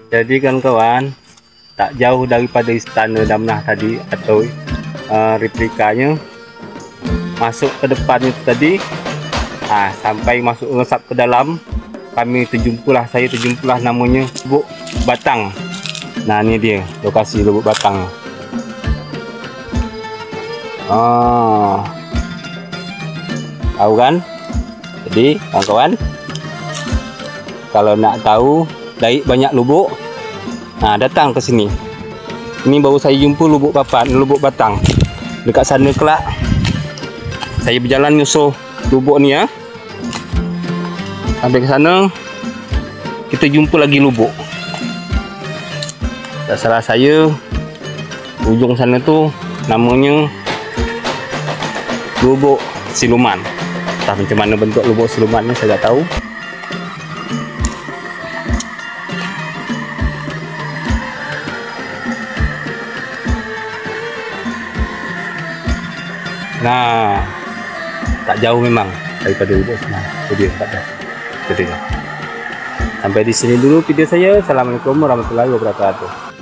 Jadi kawan-kawan, tak jauh daripada istana Damnah tadi atau replikanya, masuk ke depan itu tadi, sampai masuk ngesap ke dalam, saya terjumpalah namanya Lubuk Batang. Nah, ini dia lokasi Lubuk Batang. Tahu kan? Jadi kawan-kawan, kalau nak tahu dari banyak lubuk, datang ke sini. Ini baru saya jumpa lubuk batang. Dekat sana kelak saya berjalan nyusuh lubuk ni sampai ke sana kita jumpa lagi lubuk. Tak salah saya, ujung sana tu namanya Lubuk Siluman. Entah macam mana bentuk lubuk siluman ni saya tak tahu. Nah, tak jauh memang daripada lubuk sana. Itu dia tempatnya. Itu dia. Sampai di sini dulu video saya. Assalamualaikum warahmatullahi wabarakatuh.